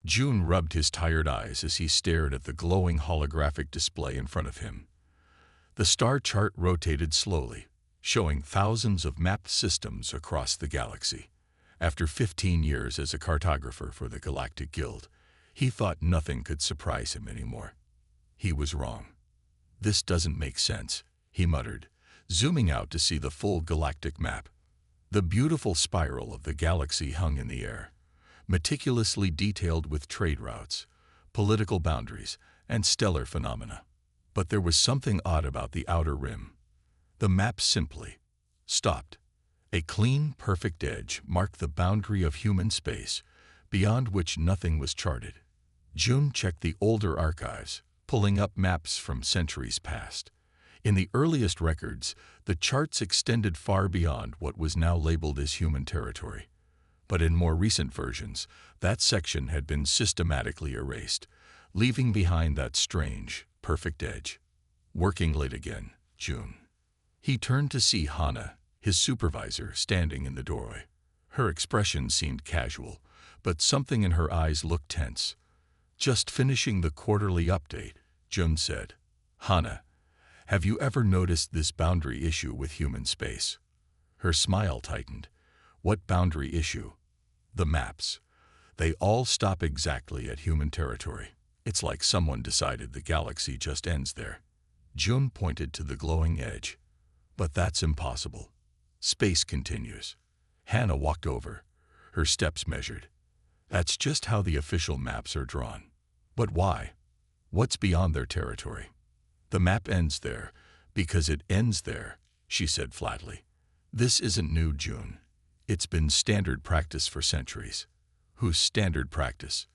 June rubbed his tired eyes as he stared at the glowing holographic display in front of him. The star chart rotated slowly, showing thousands of mapped systems across the galaxy. After 15 years as a cartographer for the Galactic Guild, he thought nothing could surprise him anymore. He was wrong. "This doesn't make sense," he muttered, zooming out to see the full galactic map. The beautiful spiral of the galaxy hung in the air, meticulously detailed with trade routes, political boundaries, and stellar phenomena. But there was something odd about the outer rim. The map simply stopped. A clean, perfect edge marked the boundary of human space, beyond which nothing was charted. June checked the older archives, pulling up maps from centuries past. In the earliest records, the charts extended far beyond what was now labeled as human territory. But in more recent versions, that section had been systematically erased, leaving behind that strange, perfect edge. Working late again, June. He turned to see Hana, his supervisor, standing in the doorway. Her expression seemed casual, but something in her eyes looked tense. "Just finishing the quarterly update," June said. "Hana, have you ever noticed this boundary issue with human space?" Her smile tightened. "What boundary issue?" "The maps. They all stop exactly at human territory. It's like someone decided the galaxy just ends there." June pointed to the glowing edge. "But that's impossible. Space continues." Hannah walked over, her steps measured. "That's just how the official maps are drawn." "But why? What's beyond their territory?" "The map ends there because it ends there," she said flatly. "This isn't new, June. It's been standard practice for centuries." "Whose standard practice?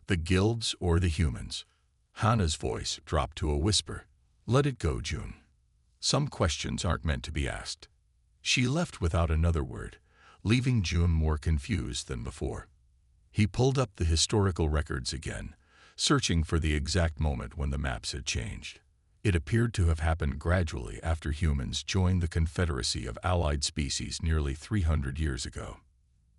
The guilds or the humans?" Hannah's voice dropped to a whisper. "Let it go, June. Some questions aren't meant to be asked." She left without another word, leaving June more confused than before. He pulled up the historical records again, searching for the exact moment when the maps had changed. It appeared to have happened gradually after humans joined the Confederacy of Allied Species nearly 300 years ago.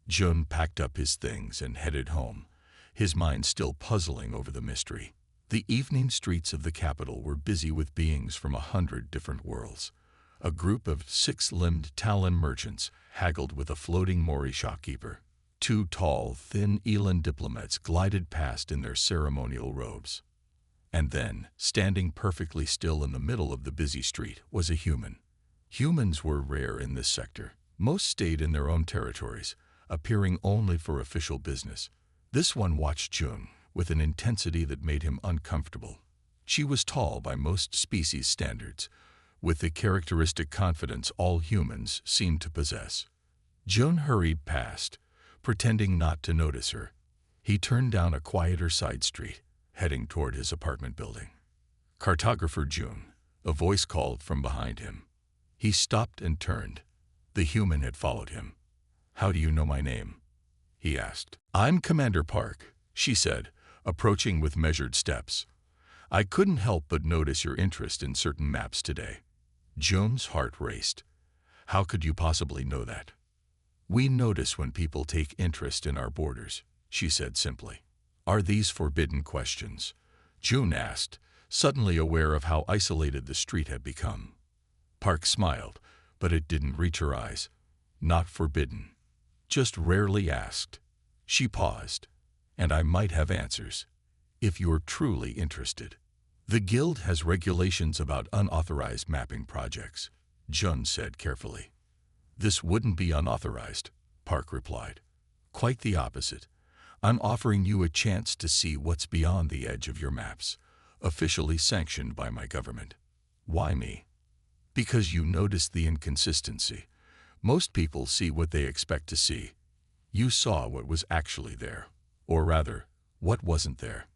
June packed up his things and headed home, his mind still puzzling over the mystery. The evening streets of the capital were busy with beings from 100 different worlds. A group of 6-limbed Talon merchants haggled with a floating Mori shopkeeper. 2 tall, thin Elan diplomats glided past in their ceremonial robes. And then, standing perfectly still in the middle of the busy street, was a human. Humans were rare in this sector. Most stayed in their own territories, appearing only for official business. This one watched June with an intensity that made him uncomfortable. She was tall by most species standards, with the characteristic confidence all humans seemed to possess. June hurried past, pretending not to notice her. He turned down a quieter side street, heading toward his apartment building. "Cartographer June," a voice called from behind him. He stopped and turned. The human had followed him. "How do you know my name?" he asked. "I'm Commander Park," she said, approaching with measured steps. "I couldn't help but notice your interest in certain maps today." June's heart raced. "How could you possibly know that?" "We notice when people take interest in our borders," she said simply. "Are these forbidden questions?" June asked, suddenly aware of how isolated the street had become. Park smiled, but it didn't reach her eyes. "Not forbidden. Just rarely asked." She paused. "And I might have answers, if you're truly interested." "The Guild has regulations about unauthorized mapping projects," Jun said carefully. "This wouldn't be unauthorized," Park replied. "Quite the opposite. I'm offering you a chance to see what's beyond the edge of your maps, officially sanctioned by my government." "Why me?" "Because you noticed the inconsistency. Most people see what they expect to see. You saw what was actually there. Or rather, what wasn't there."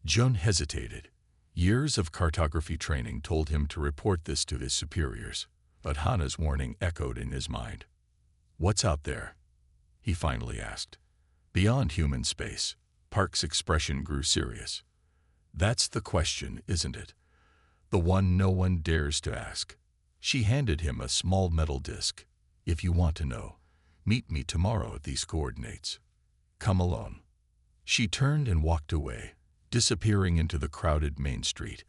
Jun hesitated. Years of cartography training told him to report this to his superiors, but Hana's warning echoed in his mind. "What's out there?" he finally asked. "Beyond human space." Park's expression grew serious. "That's the question, isn't it? The one no one dares to ask." She handed him a small metal disc. "If you want to know, meet me tomorrow at these coordinates." "Come alone." She turned and walked away, disappearing into the crowded main street,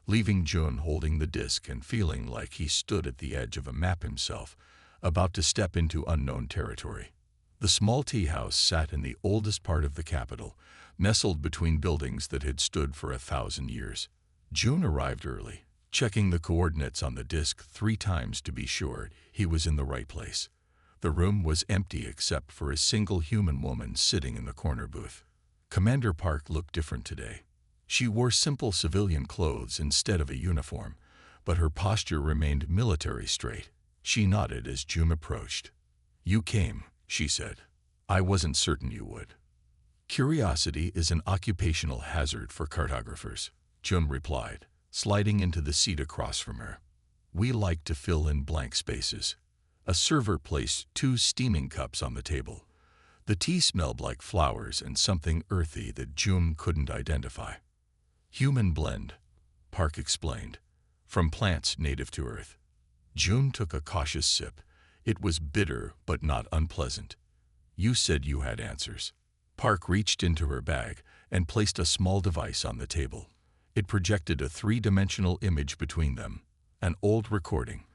leaving Jun holding the disc and feeling like he stood at the edge of a map himself, about to step into unknown territory. The small tea house sat in the oldest part of the capital, nestled between buildings that had stood for 1,000 years. Jun arrived early, checking the coordinates on the disc 3 times to be sure he was in the right place. The room was empty except for a single human woman sitting in the corner booth. Commander Park looked different today. She wore simple civilian clothes instead of a uniform, but her posture remained military straight. She nodded as Jun approached. "You came," she said. "I wasn't certain you would." "Curiosity is an occupational hazard for cartographers," Jun replied, sliding into the seat across from her. "We like to fill in blank spaces." A server placed 2 steaming cups on the table. The tea smelled like flowers and something earthy that Jun couldn't identify. "Human blend," Park explained, "from plants native to Earth." Jun took a cautious sip. It was bitter but not unpleasant. "You said you had answers." Park reached into her bag and placed a small device on the table. It projected a 3-dimensional image between them, an old recording.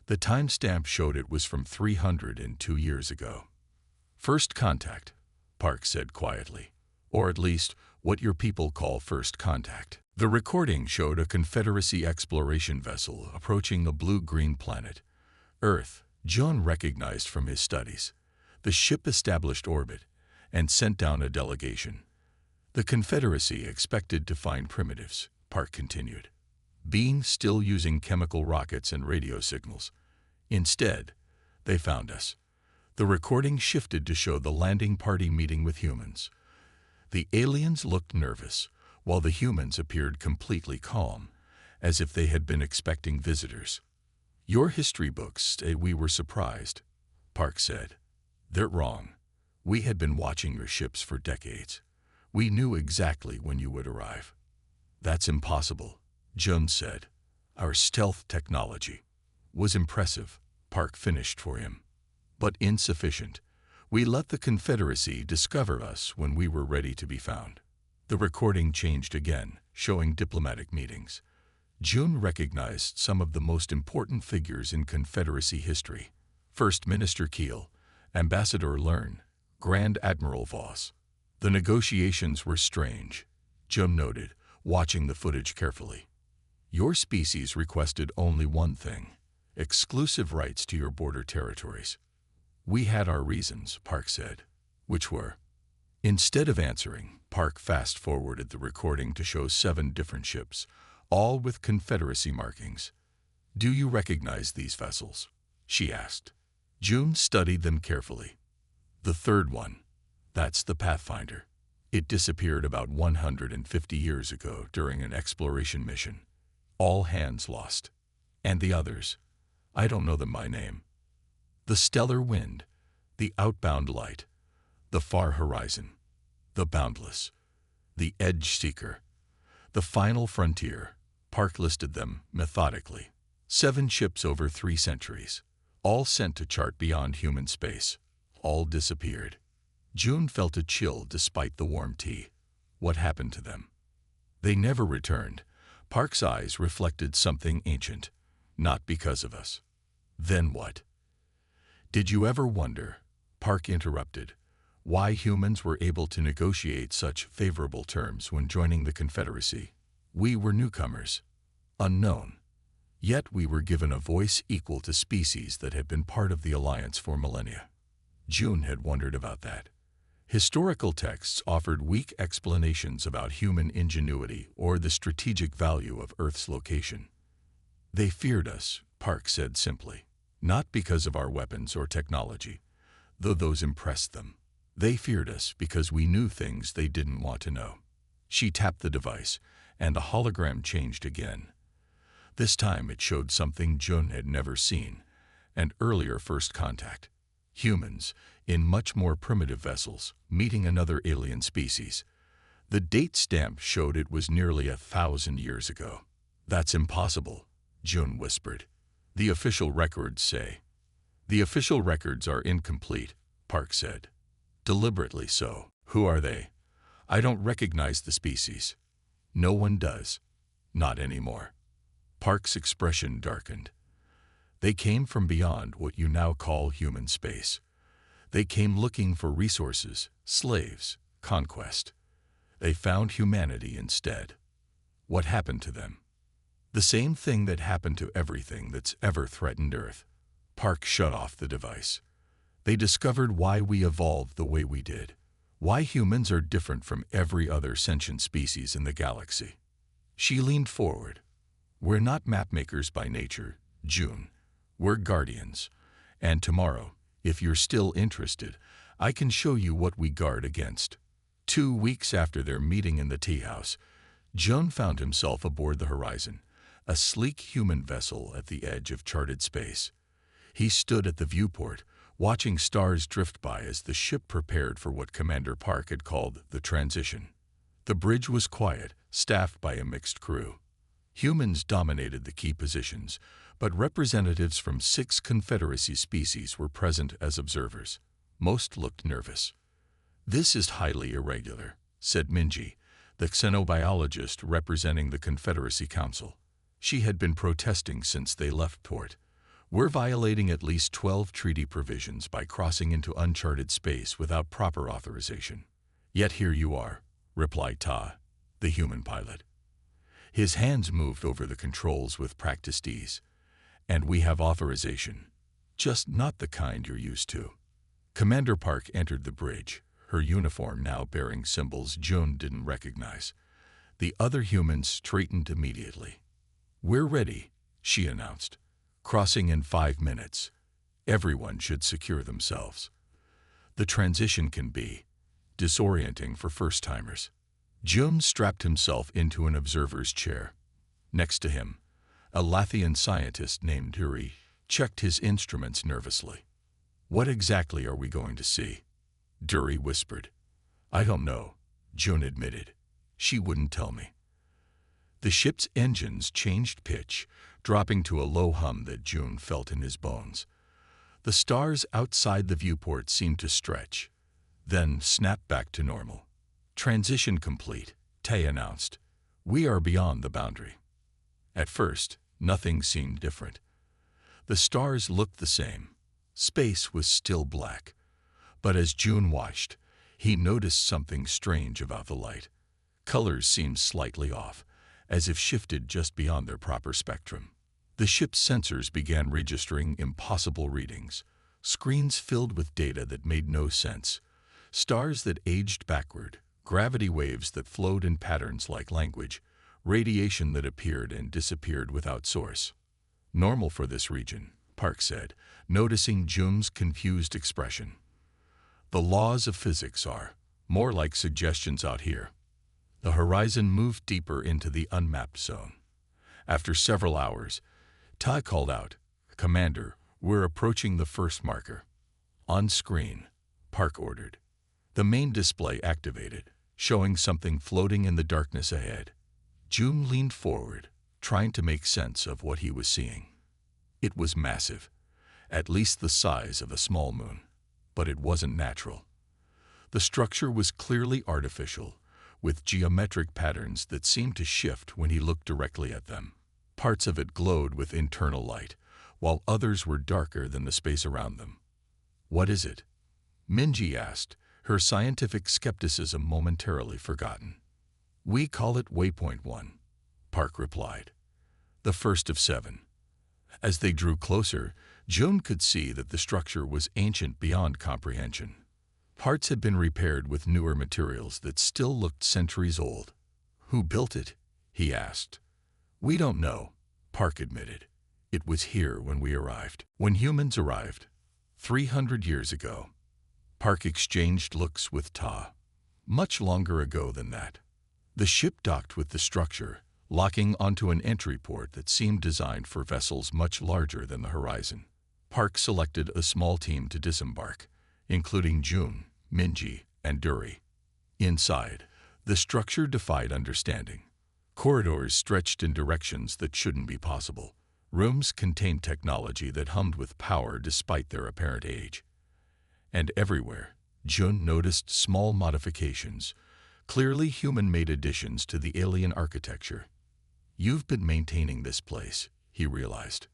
The timestamp showed it was from 302 years ago. "First contact," Park said quietly, "or at least what your people call first contact." The recording showed a Confederacy exploration vessel approaching a blue-green planet, Earth. Jun recognized from his studies. The ship established orbit and sent down a delegation. "The Confederacy expected to find primitives," Park continued, "beings still using chemical rockets and radio signals. Instead, they found us." The recording shifted to show the landing party meeting with humans. The aliens looked nervous, while the humans appeared completely calm, as if they had been expecting visitors. "Your history books say we were surprised," Park said. "They're wrong. We had been watching your ships for decades. We knew exactly when you would arrive." "That's impossible," Jun said. "Our stealth technology was impressive," Park finished for him, "but insufficient. We let the Confederacy discover us when we were ready to be found." The recording changed again, showing diplomatic meetings. Jun recognized some of the most important figures in Confederacy history: First Minister Keel, Ambassador Learn, Grand Admiral Voss. "The negotiations were strange," Jun noted, watching the footage carefully. "Your species requested only one thing: exclusive rights to your border territories." "We had our reasons," Park said. "Which were?" Instead of answering, Park fast-forwarded the recording to show 7 different ships, all with Confederacy markings. "Do you recognize these vessels?" she asked. Jun studied them carefully. "The third one, that's the Pathfinder. It disappeared about 150 years ago during an exploration mission. All hands lost. And the others, I don't know them by name. The Stellar Wind, the Outbound Light, the Far Horizon, the Boundless, the Edge Seeker, the Final Frontier." Park listed them methodically. 7 ships over 3 centuries, all sent to chart beyond human space. All disappeared. Jun felt a chill despite the warm tea. What happened to them? "They never returned." Park's eyes reflected something ancient. "Not because of us." "Then what?" "Did you ever wonder," Park interrupted, "why humans were able to negotiate such favorable terms when joining the Confederacy? We were newcomers, unknown. Yet we were given a voice equal to species that had been part of the Alliance for millennia." Jun had wondered about that. Historical texts offered weak explanations about human ingenuity or the strategic value of Earth's location. "They feared us," Park said simply, "not because of our weapons or technology, though those impressed them. They feared us because we knew things they didn't want to know." She tapped the device, and the hologram changed again. This time it showed something Jun had never seen: an earlier first contact. Humans, in much more primitive vessels, meeting another alien species. The date stamp showed it was nearly 1,000 years ago. "That's impossible," Jun whispered. "The official records say." "The official records are incomplete," Park said. "Deliberately so." "Who are they?" I don't recognize the species. No one does. Not anymore. Park's expression darkened. They came from beyond what you now call human space. They came looking for resources, slaves, conquest. They found humanity instead. What happened to them? The same thing that happened to everything that's ever threatened Earth. Park shut off the device. They discovered why we evolved the way we did. Why humans are different from every other sentient species in the galaxy. She leaned forward. We're not mapmakers by nature, June. We're guardians. And tomorrow, if you're still interested, I can show you what we guard against. 2 weeks after their meeting in the tea house, June found himself aboard the Horizon, a sleek human vessel at the edge of charted space. He stood at the viewport, watching stars drift by as the ship prepared for what Commander Park had called the transition. The bridge was quiet, staffed by a mixed crew. Humans dominated the key positions, but representatives from 6 Confederacy species were present as observers. Most looked nervous. "This is highly irregular," said Minji, the xenobiologist representing the Confederacy Council. She had been protesting since they left port. "We're violating at least 12 treaty provisions by crossing into uncharted space without proper authorization." "Yet here you are," replied Ta, the human pilot. His hands moved over the controls with practiced ease. "And we have authorization. Just not the kind you're used to." Commander Park entered the bridge, her uniform now bearing symbols June didn't recognize. The other humans straightened immediately. "We're ready," she announced. "Crossing in 5 minutes. Everyone should secure themselves. The transition can be disorienting for first-timers." June strapped himself into an observer's chair. Next to him, a Lathian scientist named Duri checked his instruments nervously. "What exactly are we going to see?" Duri whispered. "I don't know," June admitted. "She wouldn't tell me." The ship's engines changed pitch, dropping to a low hum that June felt in his bones. The stars outside the viewport seemed to stretch, then snap back to normal. "Transition complete," Tay announced. "We are beyond the boundary." At first, nothing seemed different. The stars looked the same. Space was still black. But as June watched, he noticed something strange about the light. Colors seemed slightly off, as if shifted just beyond their proper spectrum. The ship's sensors began registering impossible readings, screens filled with data that made no sense, stars that aged backward, gravity waves that flowed in patterns like language, radiation that appeared and disappeared without source. "Normal for this region," Park said, noticing June's confused expression. "The laws of physics are more like suggestions out here." The horizon moved deeper into the unmapped zone. After several hours, Tai called out, "Commander, we're approaching the first marker." "On screen," Park ordered. The main display activated, showing something floating in the darkness ahead. June leaned forward, trying to make sense of what he was seeing. It was massive, at least the size of a small moon, but it wasn't natural. The structure was clearly artificial, with geometric patterns that seemed to shift when he looked directly at them. Parts of it glowed with internal light, while others were darker than the space around them. "What is it?" Minji asked, her scientific skepticism momentarily forgotten. "We call it Waypoint 1, Park replied. "The first of 7. As they drew closer, June could see that the structure was ancient beyond comprehension. Parts had been repaired with newer materials that still looked centuries old. "Who built it?" he asked. "We don't know," Park admitted. "It was here when we arrived." When humans arrived, 300 years ago, Park exchanged looks with Ta. Much longer ago than that. The ship docked with the structure, locking onto an entry port that seemed designed for vessels much larger than the Horizon. Park selected a small team to disembark, including June, Minji, and Duri. Inside, the structure defied understanding. Corridors stretched in directions that shouldn't be possible. Rooms contained technology that hummed with power despite their apparent age. And everywhere, June noticed small modifications, Clearly human-made additions to the alien architecture. You've been maintaining this place, he realized.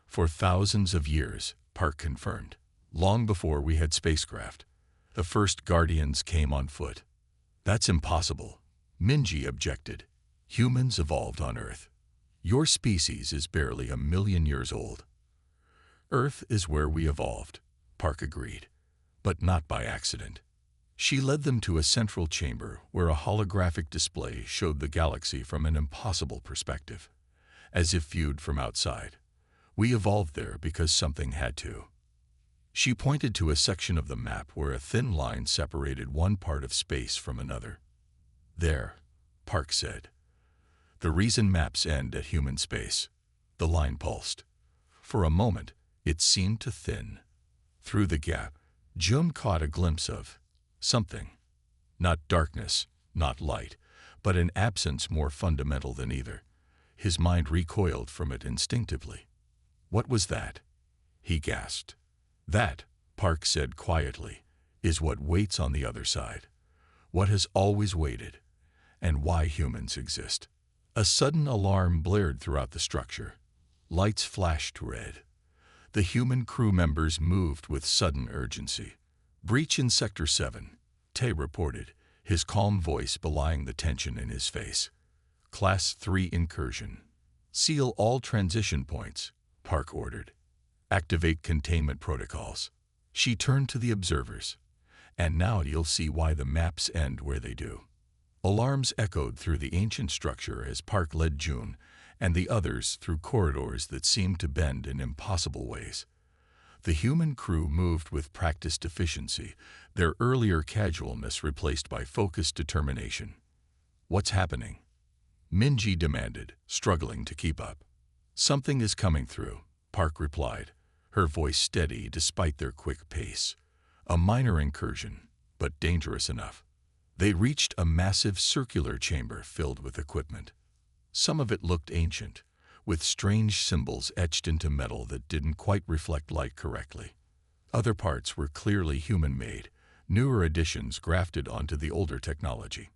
For thousands of years, Park confirmed. Long before we had spacecraft, the first Guardians came on foot. That's impossible, Minji objected. Humans evolved on Earth. Your species is barely 1,000,000 years old. Earth is where we evolved, Park agreed, but not by accident. She led them to a central chamber where a holographic display showed the galaxy from an impossible perspective, as if viewed from outside. We evolved there because something had to. She pointed to a section of the map where a thin line separated one part of space from another. There, Park said. The reason maps end at human space. The line pulsed. For a moment, it seemed to thin. Through the gap, Jun caught a glimpse of something. Not darkness, not light, but an absence more fundamental than either. His mind recoiled from it instinctively. What was that? He gasped. That, Park said quietly, is what waits on the other side. What has always waited, and why humans exist. A sudden alarm blared throughout the structure. Lights flashed red. The human crew members moved with sudden urgency. Breach in Sector 7, Tay reported, his calm voice belying the tension in his face. Class 3 incursion. Seal all transition points, Park ordered. Activate containment protocols. She turned to the observers. And now you'll see why the maps end where they do. Alarms echoed through the ancient structure as Park led June and the others through corridors that seemed to bend in impossible ways. The human crew moved with practiced efficiency, their earlier casualness replaced by focused determination. What's happening? Minji demanded, struggling to keep up. Something is coming through, Park replied, her voice steady despite their quick pace. A minor incursion, but dangerous enough. They reached a massive circular chamber filled with equipment. Some of it looked ancient, with strange symbols etched into metal that didn't quite reflect light correctly. Other parts were clearly human-made, newer additions grafted onto the older technology.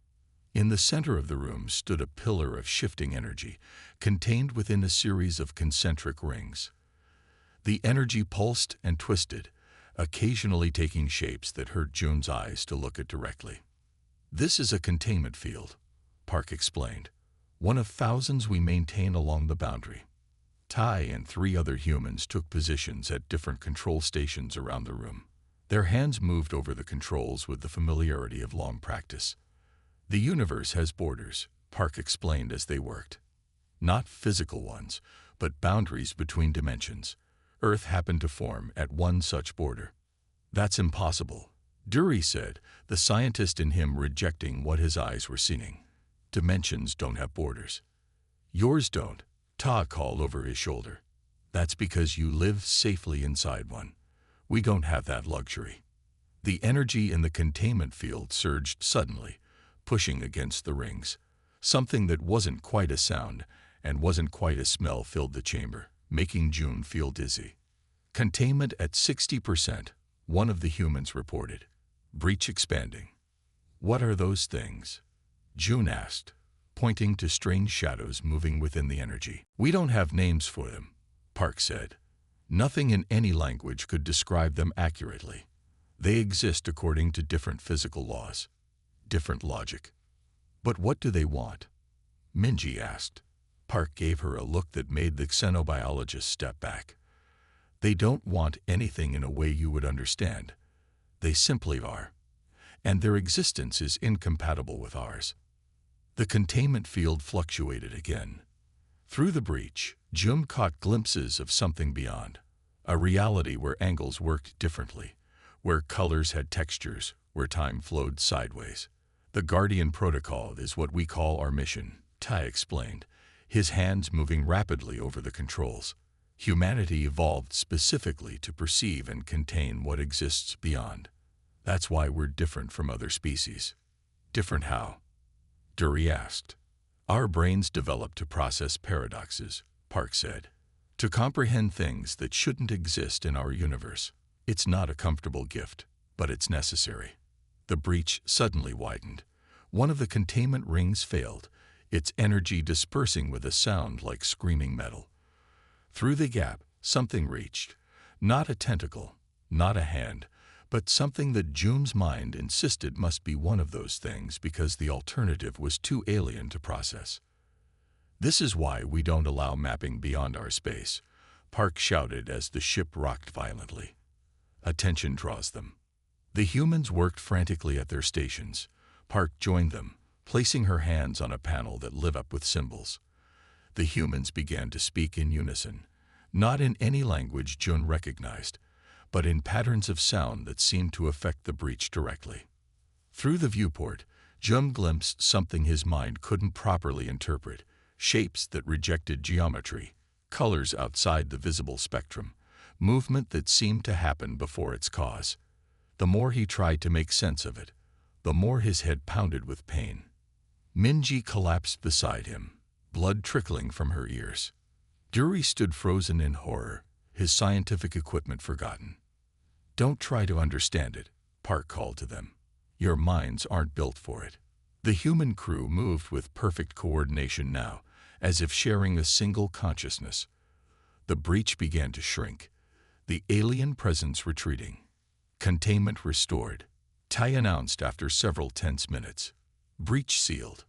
In the center of the room stood a pillar of shifting energy, contained within a series of concentric rings. The energy pulsed and twisted, occasionally taking shapes that hurt June's eyes to look at directly. This is a containment field, Park explained, one of thousands we maintain along the boundary. Tai and 3 other humans took positions at different control stations around the room. Their hands moved over the controls with the familiarity of long practice. The universe has borders, Park explained as they worked. Not physical ones, but boundaries between dimensions. Earth happened to form at one such border. That's impossible, Dury said, the scientist in him rejecting what his eyes were seeing. Dimensions don't have borders. Yours don't, Ta called over his shoulder. That's because you live safely inside one. We don't have that luxury. The energy in the containment field surged suddenly, pushing against the rings. Something that wasn't quite a sound and wasn't quite a smell filled the chamber, making June feel dizzy. Containment at 60%, one of the humans reported. Breach expanding. What are those things? June asked, pointing to strange shadows moving within the energy. We don't have names for them, Park said. Nothing in any language could describe them accurately. They exist according to different physical laws, different logic. But what do they want? Minji asked. Park gave her a look that made the xenobiologist step back. They don't want anything in a way you would understand. They simply are. And their existence is incompatible with ours. The containment field fluctuated again. Through the breach, Jum caught glimpses of something beyond. A reality where angles worked differently, where colors had textures, where time flowed sideways. The Guardian Protocol is what we call our mission, Tai explained, his hands moving rapidly over the controls. Humanity evolved specifically to perceive and contain what exists beyond. That's why we're different from other species. Different how? Dury asked. Our brains developed to process paradoxes, Park said, to comprehend things that shouldn't exist in our universe. It's not a comfortable gift, but it's necessary. The breach suddenly widened, One of the containment rings failed, its energy dispersing with a sound like screaming metal. Through the gap, something reached. Not a tentacle, not a hand, but something that June's mind insisted must be one of those things because the alternative was too alien to process. "This is why we don't allow mapping beyond our space," Park shouted as the ship rocked violently. "Attention draws them." The humans worked frantically at their stations. Park joined them, placing her hands on a panel that lit up with symbols. The humans began to speak in unison, not in any language June recognized, but in patterns of sound that seemed to affect the breach directly. Through the viewport, June glimpsed something his mind couldn't properly interpret: shapes that rejected geometry, colors outside the visible spectrum, movement that seemed to happen before its cause. The more he tried to make sense of it, the more his head pounded with pain. Minji collapsed beside him, blood trickling from her ears. Yuri stood frozen in horror, his scientific equipment forgotten. "Don't try to understand it," Park called to them. "Your minds aren't built for it." The human crew moved with perfect coordination now, as if sharing a single consciousness. The breach began to shrink, the alien presence retreating. Containment restored, Tai announced after several tense minutes. "Breach sealed."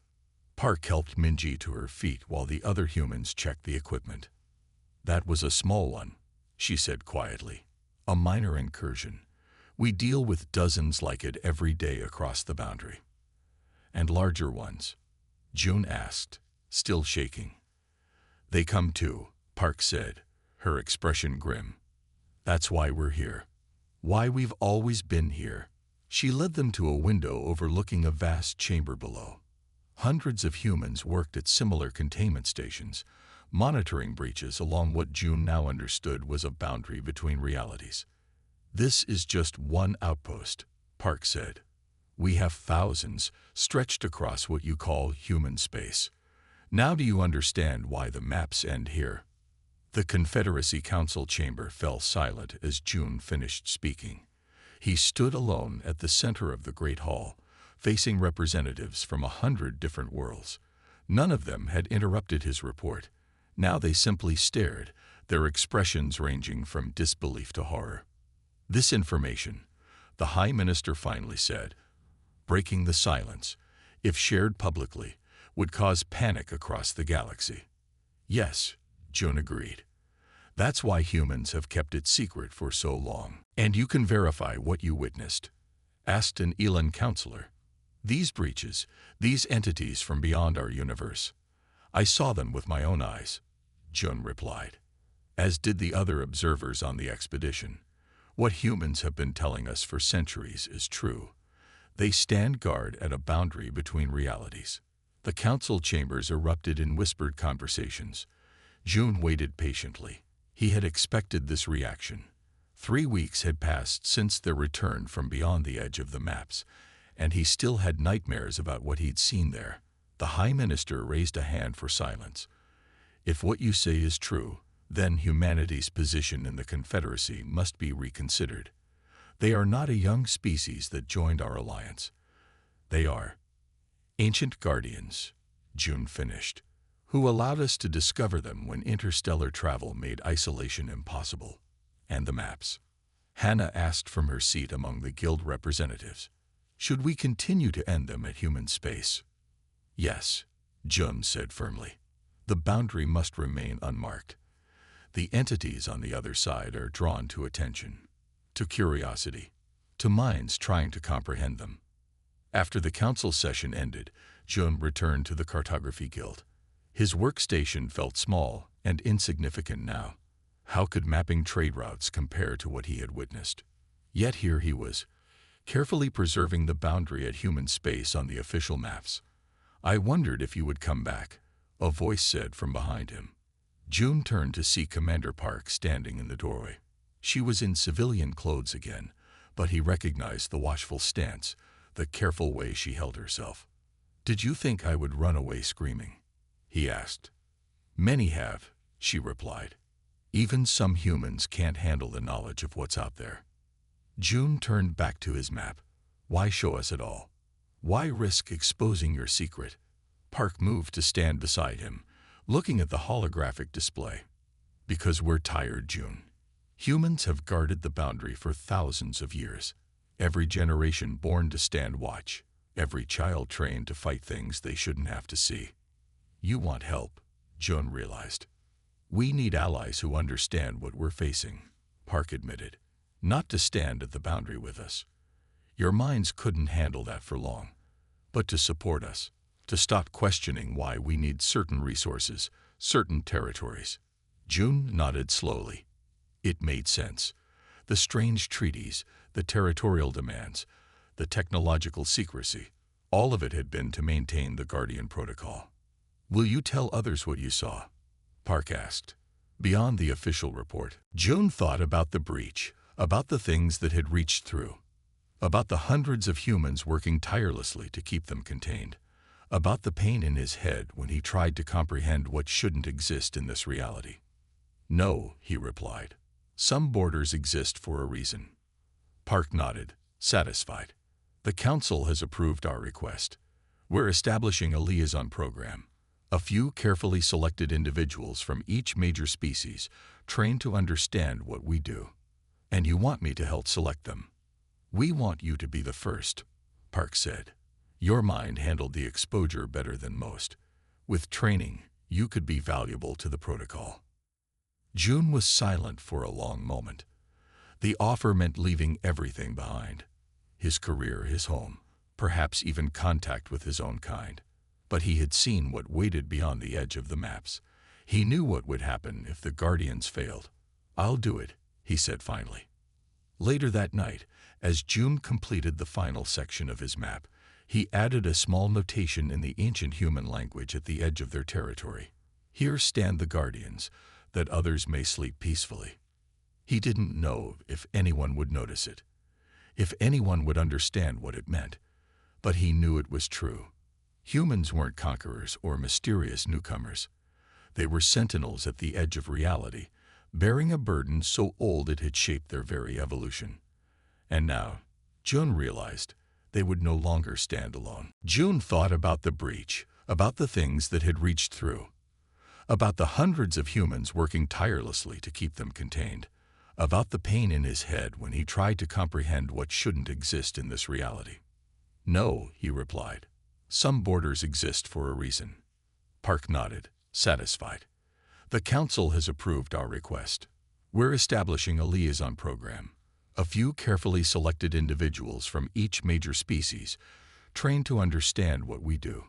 Park helped Minji to her feet while the other humans checked the equipment. "That was a small one," she said quietly. "A minor incursion. We deal with dozens like it every day across the boundary." "And larger ones?" June asked, still shaking. "They come too," Park said, her expression grim. "That's why we're here. Why we've always been here." She led them to a window overlooking a vast chamber below. Hundreds of humans worked at similar containment stations, monitoring breaches along what June now understood was a boundary between realities. "This is just one outpost," Park said. "We have thousands stretched across what you call human space. Now do you understand why the maps end here?" The Confederacy Council chamber fell silent as June finished speaking. He stood alone at the center of the great hall, facing representatives from 100 different worlds. None of them had interrupted his report. Now they simply stared, their expressions ranging from disbelief to horror. "This information," the High Minister finally said, breaking the silence, "if shared publicly, would cause panic across the galaxy." "Yes," June agreed. "That's why humans have kept it secret for so long." "And you can verify what you witnessed?" asked an Elan counselor. "These breaches, these entities from beyond our universe. I saw them with my own eyes," June replied. "As did the other observers on the expedition. What humans have been telling us for centuries is true. They stand guard at a boundary between realities." The council chambers erupted in whispered conversations. June waited patiently. He had expected this reaction. 3 weeks had passed since their return from beyond the edge of the maps, and he still had nightmares about what he'd seen there. The High Minister raised a hand for silence. "If what you say is true, then humanity's position in the Confederacy must be reconsidered. They are not a young species that joined our alliance. They are ancient guardians," June finished, "who allowed us to discover them when interstellar travel made isolation impossible." "And the maps?" Hannah asked from her seat among the guild representatives. "Should we continue to end them at human space?" "Yes," June said firmly. "The boundary must remain unmarked. The entities on the other side are drawn to attention, to curiosity, to minds trying to comprehend them." After the council session ended, June returned to the Cartography Guild. His workstation felt small and insignificant now. How could mapping trade routes compare to what he had witnessed? Yet here he was, carefully preserving the boundary at human space on the official maps. "I wondered if you would come back," a voice said from behind him. June turned to see Commander Park standing in the doorway. She was in civilian clothes again, but he recognized the watchful stance, the careful way she held herself. "Did you think I would run away screaming?" he asked. "Many have," she replied. "Even some humans can't handle the knowledge of what's out there." June turned back to his map. "Why show us it all? Why risk exposing your secret? Park moved to stand beside him, looking at the holographic display. Because we're tired, June. Humans have guarded the boundary for thousands of years. Every generation born to stand watch. Every child trained to fight things they shouldn't have to see. You want help, June realized. We need allies who understand what we're facing, Park admitted. Not to stand at the boundary with us. Your minds couldn't handle that for long. But to support us, to stop questioning why we need certain resources, certain territories. June nodded slowly. It made sense. The strange treaties, the territorial demands, the technological secrecy, all of it had been to maintain the Guardian Protocol. Will you tell others what you saw? Park asked. Beyond the official report, June thought about the breach, about the things that had reached through, about the hundreds of humans working tirelessly to keep them contained, about the pain in his head when he tried to comprehend what shouldn't exist in this reality. No, he replied. Some borders exist for a reason. Park nodded, satisfied. The Council has approved our request. We're establishing a liaison program. A few carefully selected individuals from each major species, trained to understand what we do. And you want me to help select them. We want you to be the first, Park said. Your mind handled the exposure better than most. With training, you could be valuable to the protocol. June was silent for a long moment. The offer meant leaving everything behind. His career, his home, perhaps even contact with his own kind. But he had seen what waited beyond the edge of the maps. He knew what would happen if the Guardians failed. I'll do it, he said finally. Later that night, as June completed the final section of his map, he added a small notation in the ancient human language at the edge of their territory. Here stand the Guardians, that others may sleep peacefully. He didn't know if anyone would notice it, if anyone would understand what it meant, but he knew it was true. Humans weren't conquerors or mysterious newcomers. They were sentinels at the edge of reality, bearing a burden so old it had shaped their very evolution. And now, June realized, they would no longer stand alone. June thought about the breach, about the things that had reached through, about the hundreds of humans working tirelessly to keep them contained, about the pain in his head when he tried to comprehend what shouldn't exist in this reality. No, he replied. Some borders exist for a reason. Park nodded, satisfied. The Council has approved our request. We're establishing a liaison program. A few carefully selected individuals from each major species, trained to understand what we do.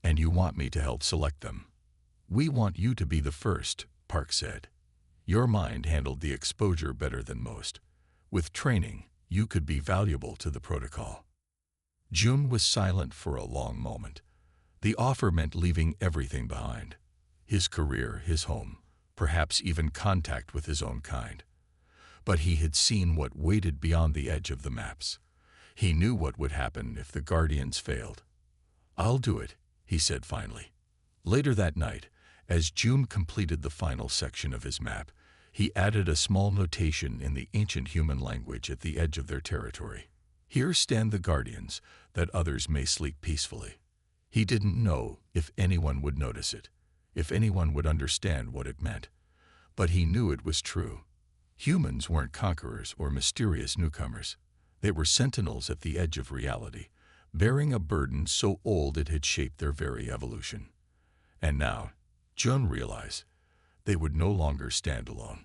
And you want me to help select them. We want you to be the first, Park said. Your mind handled the exposure better than most. With training, you could be valuable to the protocol. June was silent for a long moment. The offer meant leaving everything behind. His career, his home, perhaps even contact with his own kind. But he had seen what waited beyond the edge of the maps. He knew what would happen if the Guardians failed. I'll do it, he said finally. Later that night, as June completed the final section of his map, he added a small notation in the ancient human language at the edge of their territory. Here stand the Guardians, that others may sleep peacefully. He didn't know if anyone would notice it, if anyone would understand what it meant. But he knew it was true. Humans weren't conquerors or mysterious newcomers. They were sentinels at the edge of reality, bearing a burden so old it had shaped their very evolution. And now, June realized, they would no longer stand alone.